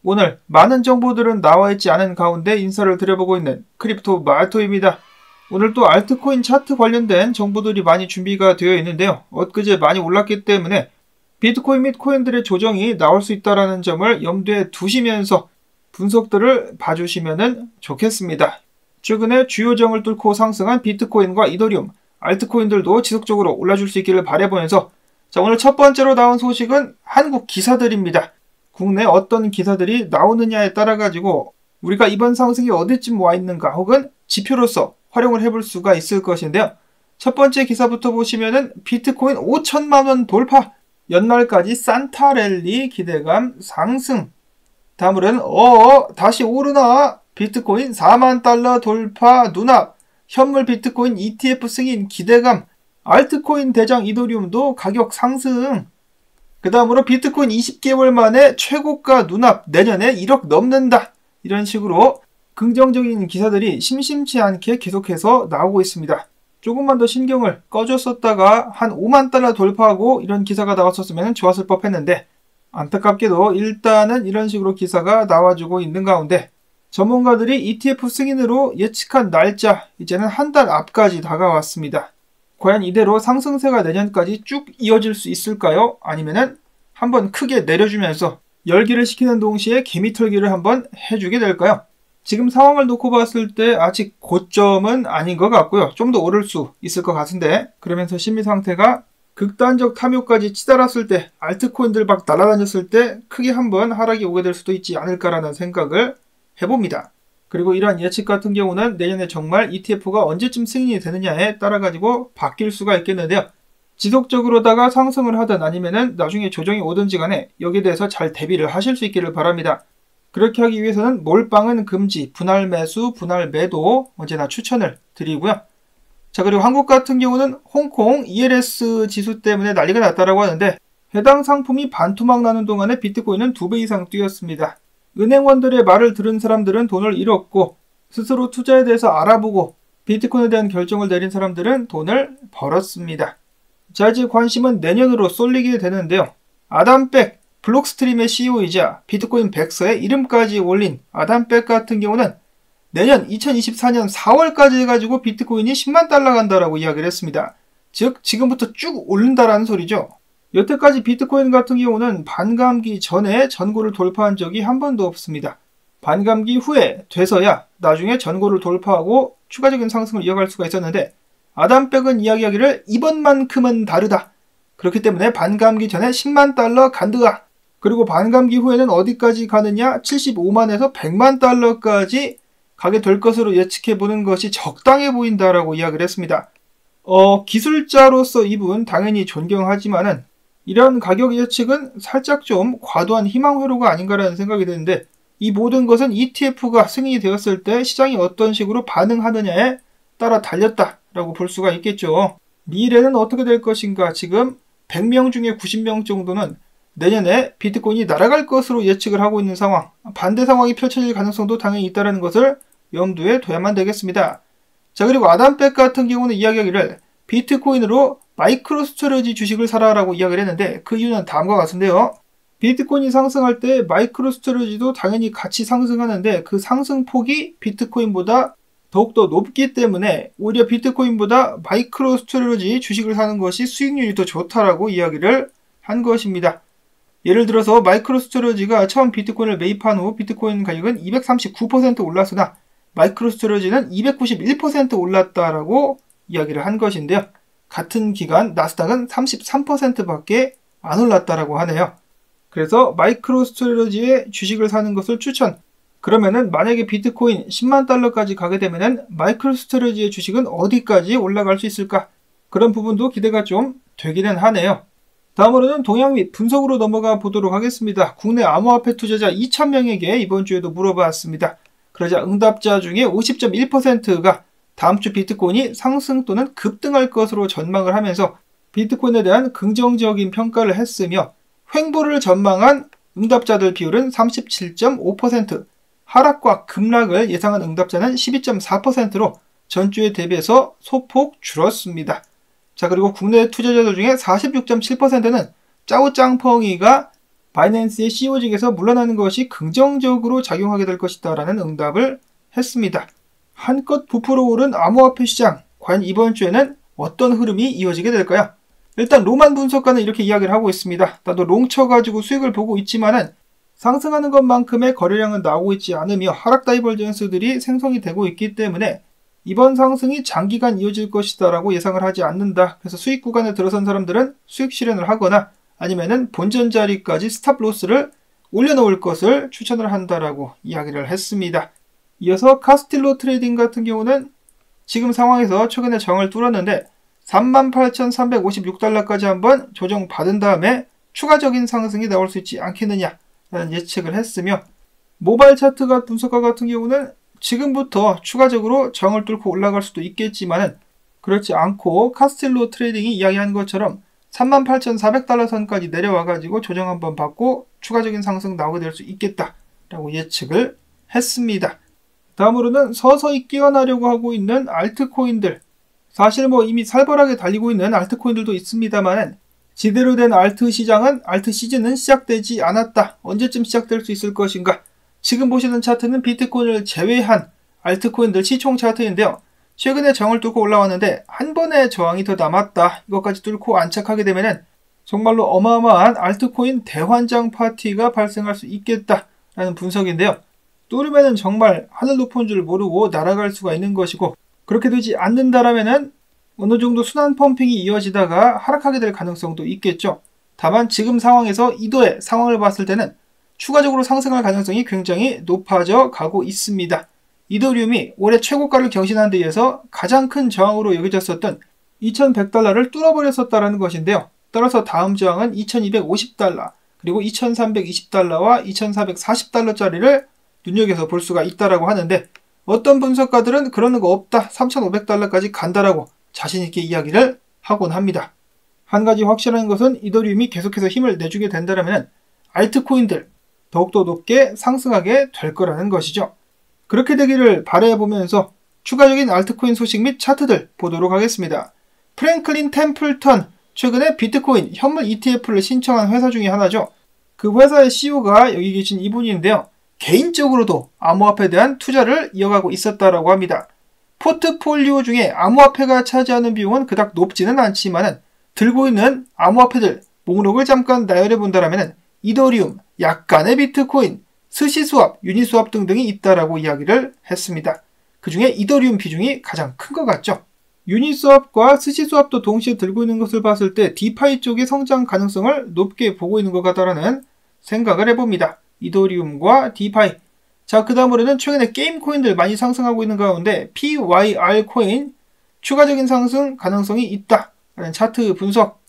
오늘 많은 정보들은 나와있지 않은 가운데 인사를 드려보고 있는 크립토 마토입니다. 오늘 또 알트코인 차트 관련된 정보들이 많이 준비가 되어 있는데요. 엊그제 많이 올랐기 때문에 비트코인 및 코인들의 조정이 나올 수 있다는 점을 염두에 두시면서 분석들을 봐주시면 좋겠습니다. 최근에 주요정을 뚫고 상승한 비트코인과 이더리움, 알트코인들도 지속적으로 올라줄 수 있기를 바라보면서 오늘 첫 번째로 나온 소식은 한국 기사들입니다. 국내 어떤 기사들이 나오느냐에 따라 가지고 우리가 이번 상승이 어디쯤 와 있는가 혹은 지표로서 활용을 해볼 수가 있을 것인데요. 첫 번째 기사부터 보시면은 비트코인 5천만원 돌파, 연말까지 산타랠리 기대감 상승. 다음으로는 다시 오르나, 비트코인 4만 달러 돌파 눈앞, 현물 비트코인 ETF 승인 기대감, 알트코인 대장 이더리움도 가격 상승. 그 다음으로 비트코인 20개월 만에 최고가 눈앞, 내년에 1억 넘는다. 이런 식으로 긍정적인 기사들이 심심치 않게 계속해서 나오고 있습니다. 조금만 더 신경을 꺼줬었다가 한 5만 달러 돌파하고 이런 기사가 나왔었으면 좋았을 법했는데, 안타깝게도 일단은 이런 식으로 기사가 나와주고 있는 가운데 전문가들이 ETF 승인으로 예측한 날짜, 이제는 한 달 앞까지 다가왔습니다. 과연 이대로 상승세가 내년까지 쭉 이어질 수 있을까요? 아니면은 한번 크게 내려주면서 열기를 식히는 동시에 개미털기를 한번 해주게 될까요? 지금 상황을 놓고 봤을 때 아직 고점은 아닌 것 같고요. 좀 더 오를 수 있을 것 같은데, 그러면서 심리 상태가 극단적 탐욕까지 치달았을 때, 알트코인들 막 날아다녔을 때 크게 한번 하락이 오게 될 수도 있지 않을까라는 생각을 해봅니다. 그리고 이러한 예측 같은 경우는 내년에 정말 ETF가 언제쯤 승인이 되느냐에 따라 가지고 바뀔 수가 있겠는데요. 지속적으로다가 상승을 하든 아니면은 나중에 조정이 오든지 간에 여기에 대해서 잘 대비를 하실 수 있기를 바랍니다. 그렇게 하기 위해서는 몰빵은 금지, 분할 매수, 분할 매도 언제나 추천을 드리고요. 자, 그리고 한국 같은 경우는 홍콩 ELS 지수 때문에 난리가 났다라고 하는데, 해당 상품이 반토막 나는 동안에 비트코인은 2배 이상 뛰었습니다. 은행원들의 말을 들은 사람들은 돈을 잃었고, 스스로 투자에 대해서 알아보고 비트코인에 대한 결정을 내린 사람들은 돈을 벌었습니다. 자, 이제 관심은 내년으로 쏠리게 되는데요. 아담백, 블록스트림의 CEO이자 비트코인 백서에 이름까지 올린 아담백 같은 경우는 내년 2024년 4월까지 해가지고 비트코인이 10만 달러 간다라고 이야기를 했습니다. 즉 지금부터 쭉 오른다라는 소리죠. 여태까지 비트코인 같은 경우는 반감기 전에 전고를 돌파한 적이 한 번도 없습니다. 반감기 후에 돼서야 나중에 전고를 돌파하고 추가적인 상승을 이어갈 수가 있었는데, 아담백은 이야기하기를 이번만큼은 다르다. 그렇기 때문에 반감기 전에 10만 달러 간드아. 그리고 반감기 후에는 어디까지 가느냐, 75만에서 100만 달러까지 가게 될 것으로 예측해보는 것이 적당해 보인다라고 이야기를 했습니다. 기술자로서 이분 당연히 존경하지만은 이런 가격 예측은 살짝 좀 과도한 희망회로가 아닌가라는 생각이 드는데, 이 모든 것은 ETF가 승인이 되었을 때 시장이 어떤 식으로 반응하느냐에 따라 달렸다라고 볼 수가 있겠죠. 미래는 어떻게 될 것인가, 지금 100명 중에 90명 정도는 내년에 비트코인이 날아갈 것으로 예측을 하고 있는 상황, 반대 상황이 펼쳐질 가능성도 당연히 있다는 것을 염두에 둬야만 되겠습니다. 자, 그리고 아담백 같은 경우는 이야기하기를 비트코인으로 마이크로스토리지 주식을 사라라고 이야기를 했는데, 그 이유는 다음과 같은데요. 비트코인이 상승할 때 마이크로스토리지도 당연히 같이 상승하는데 그 상승폭이 비트코인보다 더욱더 높기 때문에 오히려 비트코인보다 마이크로스토리지 주식을 사는 것이 수익률이 더 좋다라고 이야기를 한 것입니다. 예를 들어서 마이크로스토리지가 처음 비트코인을 매입한 후 비트코인 가격은 239% 올랐으나 마이크로스토리지는 291% 올랐다라고 이야기를 한 것인데요. 같은 기간 나스닥은 33%밖에 안 올랐다라고 하네요. 그래서 마이크로스토리지의 주식을 사는 것을 추천. 그러면은 만약에 비트코인 10만 달러까지 가게 되면은 마이크로스토리지의 주식은 어디까지 올라갈 수 있을까? 그런 부분도 기대가 좀 되기는 하네요. 다음으로는 동향 및 분석으로 넘어가 보도록 하겠습니다. 국내 암호화폐 투자자 2,000명에게 이번 주에도 물어봤습니다. 그러자 응답자 중에 50.1%가 다음 주 비트코인이 상승 또는 급등할 것으로 전망을 하면서 비트코인에 대한 긍정적인 평가를 했으며, 횡보를 전망한 응답자들 비율은 37.5%, 하락과 급락을 예상한 응답자는 12.4%로 전주에 대비해서 소폭 줄었습니다. 자, 그리고 국내 투자자들 중에 46.7%는 짜오짱펑이가 바이낸스의 CEO직에서 물러나는 것이 긍정적으로 작용하게 될 것이다 라는 응답을 했습니다. 한껏 부풀어 오른 암호화폐 시장, 과연 이번 주에는 어떤 흐름이 이어지게 될까요? 일단 로만 분석가는 이렇게 이야기를 하고 있습니다. 나도 롱 쳐가지고 수익을 보고 있지만은 상승하는 것만큼의 거래량은 나오고 있지 않으며 하락 다이버전스들이 생성이 되고 있기 때문에 이번 상승이 장기간 이어질 것이다 라고 예상을 하지 않는다. 그래서 수익 구간에 들어선 사람들은 수익 실현을 하거나 아니면은 본전 자리까지 스탑 로스를 올려놓을 것을 추천을 한다라고 이야기를 했습니다. 이어서 카스틸로 트레이딩 같은 경우는 지금 상황에서 최근에 정을 뚫었는데 38,356달러까지 한번 조정받은 다음에 추가적인 상승이 나올 수 있지 않겠느냐라는 예측을 했으며, 모바일 차트 분석가 같은 경우는 지금부터 추가적으로 정을 뚫고 올라갈 수도 있겠지만은 그렇지 않고 카스틸로 트레이딩이 이야기한 것처럼 38,400달러 선까지 내려와가지고 조정 한번 받고 추가적인 상승 나오게 될 수 있겠다라고 예측을 했습니다. 다음으로는 서서히 깨어나려고 하고 있는 알트코인들. 사실 이미 살벌하게 달리고 있는 알트코인들도 있습니다만 제대로 된 알트 시즌은 시작되지 않았다. 언제쯤 시작될 수 있을 것인가? 지금 보시는 차트는 비트코인을 제외한 알트코인들 시총 차트인데요. 최근에 정을 뚫고 올라왔는데 한 번의 저항이 더 남았다. 이것까지 뚫고 안착하게 되면은 정말로 어마어마한 알트코인 대환장 파티가 발생할 수 있겠다라는 분석인데요. 뚫으면은 정말 하늘 높은 줄 모르고 날아갈 수가 있는 것이고, 그렇게 되지 않는다라면은 어느 정도 순환 펌핑이 이어지다가 하락하게 될 가능성도 있겠죠. 다만 지금 상황에서 이도의 상황을 봤을 때는 추가적으로 상승할 가능성이 굉장히 높아져 가고 있습니다. 이더리움이 올해 최고가를 경신한 데 이어서 가장 큰 저항으로 여겨졌었던 2100달러를 뚫어버렸었다는 것인데요. 따라서 다음 저항은 2250달러, 그리고 2320달러와 2440달러짜리를 눈여겨서 볼 수가 있다라고 하는데, 어떤 분석가들은 그러는 거 없다, 3500달러까지 간다라고 자신있게 이야기를 하곤 합니다. 한 가지 확실한 것은 이더리움이 계속해서 힘을 내주게 된다면 알트코인들 더욱더 높게 상승하게 될 거라는 것이죠. 그렇게 되기를 바라보면서 추가적인 알트코인 소식 및 차트들 보도록 하겠습니다. 프랭클린 템플턴, 최근에 비트코인 현물 ETF를 신청한 회사 중에 하나죠. 그 회사의 CEO가 여기 계신 이분인데요. 개인적으로도 암호화폐에 대한 투자를 이어가고 있었다라고 합니다. 포트폴리오 중에 암호화폐가 차지하는 비용은 그닥 높지는 않지만 들고 있는 암호화폐들 목록을 잠깐 나열해 본다면 이더리움, 약간의 비트코인, 스시스왑, 유니스왑 등등이 있다라고 이야기를 했습니다. 그 중에 이더리움 비중이 가장 큰 것 같죠. 유니스왑과 스시스왑도 동시에 들고 있는 것을 봤을 때 디파이 쪽의 성장 가능성을 높게 보고 있는 것 같다라는 생각을 해봅니다. 이더리움과 디파이. 자, 그 다음으로는 최근에 게임 코인들 많이 상승하고 있는 가운데 PYR 코인 추가적인 상승 가능성이 있다라는 차트 분석.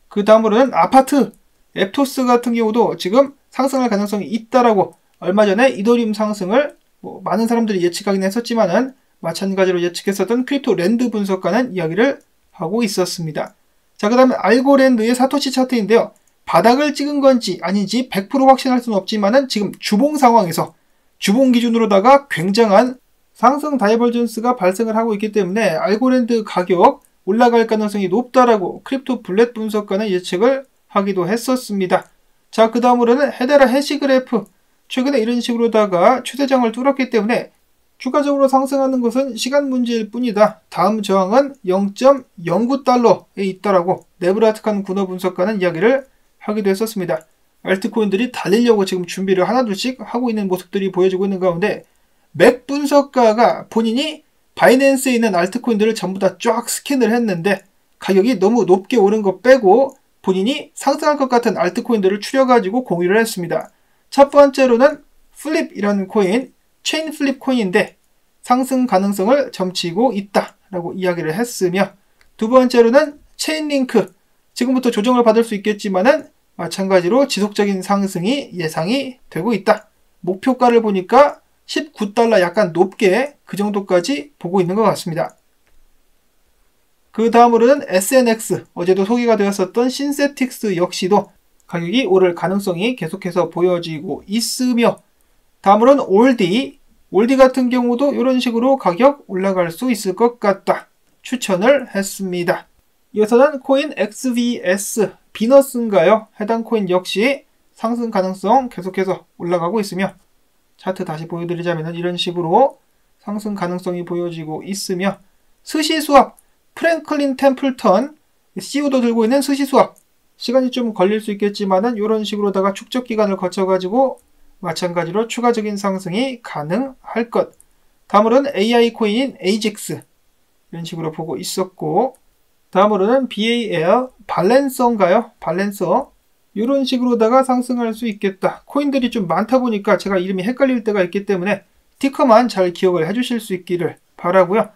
그 다음으로는 아파트, 앱토스 같은 경우도 지금 상승할 가능성이 있다라고 얼마 전에 이더리움 상승을 많은 사람들이 예측하긴 했었지만은 마찬가지로 예측했었던 크립토랜드 분석가는 이야기를 하고 있었습니다. 자, 그 다음에 알고랜드의 사토시 차트인데요. 바닥을 찍은 건지 아닌지 100% 확신할 수는 없지만은 지금 주봉 상황에서 주봉 기준으로다가 굉장한 상승 다이버전스가 발생을 하고 있기 때문에 알고랜드 가격 올라갈 가능성이 높다라고 크립토 블렛 분석가는 예측을 하기도 했었습니다. 자, 그 다음으로는 헤데라 해시그래프. 최근에 이런 식으로다가 최대장을 뚫었기 때문에 추가적으로 상승하는 것은 시간 문제일 뿐이다. 다음 저항은 0.09달러에 있다라고 네브라트칸 군어 분석가는 이야기를 하기도 했었습니다. 알트코인들이 달리려고 지금 준비를 하나둘씩 하고 있는 모습들이 보여지고 있는 가운데 맥 분석가가 본인이 바이낸스에 있는 알트코인들을 전부 다 쫙 스캔을 했는데 가격이 너무 높게 오른 거 빼고 본인이 상승할 것 같은 알트코인들을 추려가지고 공유를 했습니다. 첫 번째로는 플립이라는 코인, 체인 플립 코인인데 상승 가능성을 점치고 있다라고 이야기를 했으며, 두 번째로는 체인링크, 지금부터 조정을 받을 수 있겠지만은 마찬가지로 지속적인 상승이 예상이 되고 있다. 목표가를 보니까 19달러 약간 높게 그 정도까지 보고 있는 것 같습니다. 그 다음으로는 SNX, 어제도 소개가 되었었던 신세틱스 역시도 가격이 오를 가능성이 계속해서 보여지고 있으며, 다음으로는 올디 같은 경우도 이런 식으로 가격 올라갈 수 있을 것 같다. 추천을 했습니다. 이어서는 코인 XVS, 비너스인가요? 해당 코인 역시 상승 가능성 계속해서 올라가고 있으며 차트 다시 보여드리자면 이런 식으로 상승 가능성이 보여지고 있으며 스시수압 프랭클린 템플턴 CEO도 들고 있는 스시수압 시간이 좀 걸릴 수 있겠지만은 이런 식으로다가 축적 기간을 거쳐가지고 마찬가지로 추가적인 상승이 가능할 것. 다음으로는 AI 코인인 AJAX 이런 식으로 보고 있었고 다음으로는 BAL 발렌서인가요? 발렌서 이런 식으로다가 상승할 수 있겠다. 코인들이 좀 많다 보니까 제가 이름이 헷갈릴 때가 있기 때문에 티커만 잘 기억을 해주실 수 있기를 바라고요.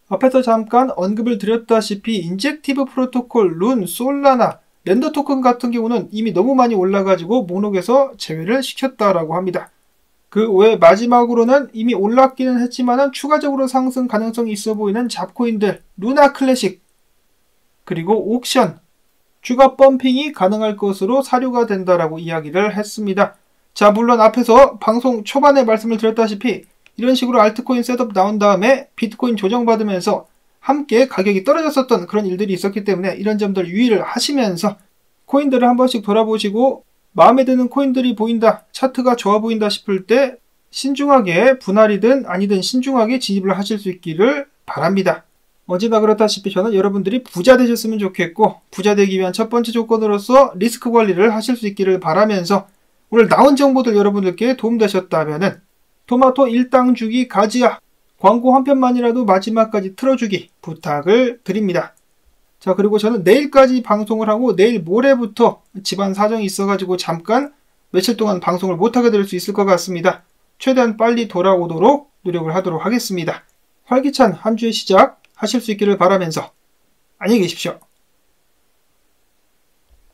앞에서 잠깐 언급을 드렸다시피 인젝티브 프로토콜, 룬, 솔라나, 렌더 토큰 같은 경우는 이미 너무 많이 올라가지고 목록에서 제외를 시켰다라고 합니다. 그 외 마지막으로는 이미 올랐기는 했지만 추가적으로 상승 가능성이 있어 보이는 잡코인들 루나 클래식 그리고 옥션 추가 펌핑이 가능할 것으로 사료가 된다라고 이야기를 했습니다. 자, 물론 앞에서 방송 초반에 말씀을 드렸다시피 이런 식으로 알트코인 셋업 나온 다음에 비트코인 조정받으면서 함께 가격이 떨어졌었던 그런 일들이 있었기 때문에 이런 점들 유의를 하시면서 코인들을 한 번씩 돌아보시고 마음에 드는 코인들이 보인다, 차트가 좋아 보인다 싶을 때 신중하게 분할이든 아니든 신중하게 진입을 하실 수 있기를 바랍니다. 언제나 그렇다시피 저는 여러분들이 부자 되셨으면 좋겠고 부자 되기 위한 첫 번째 조건으로서 리스크 관리를 하실 수 있기를 바라면서 오늘 나온 정보들 여러분들께 도움되셨다면은 토마토 일당 주기 가지야 광고 한 편만이라도 마지막까지 틀어주기 부탁을 드립니다. 자, 그리고 저는 내일까지 방송을 하고 내일 모레부터 집안 사정이 있어가지고 잠깐 며칠 동안 방송을 못하게 될 수 있을 것 같습니다. 최대한 빨리 돌아오도록 노력을 하도록 하겠습니다. 활기찬 한 주의 시작 하실 수 있기를 바라면서 안녕히 계십시오.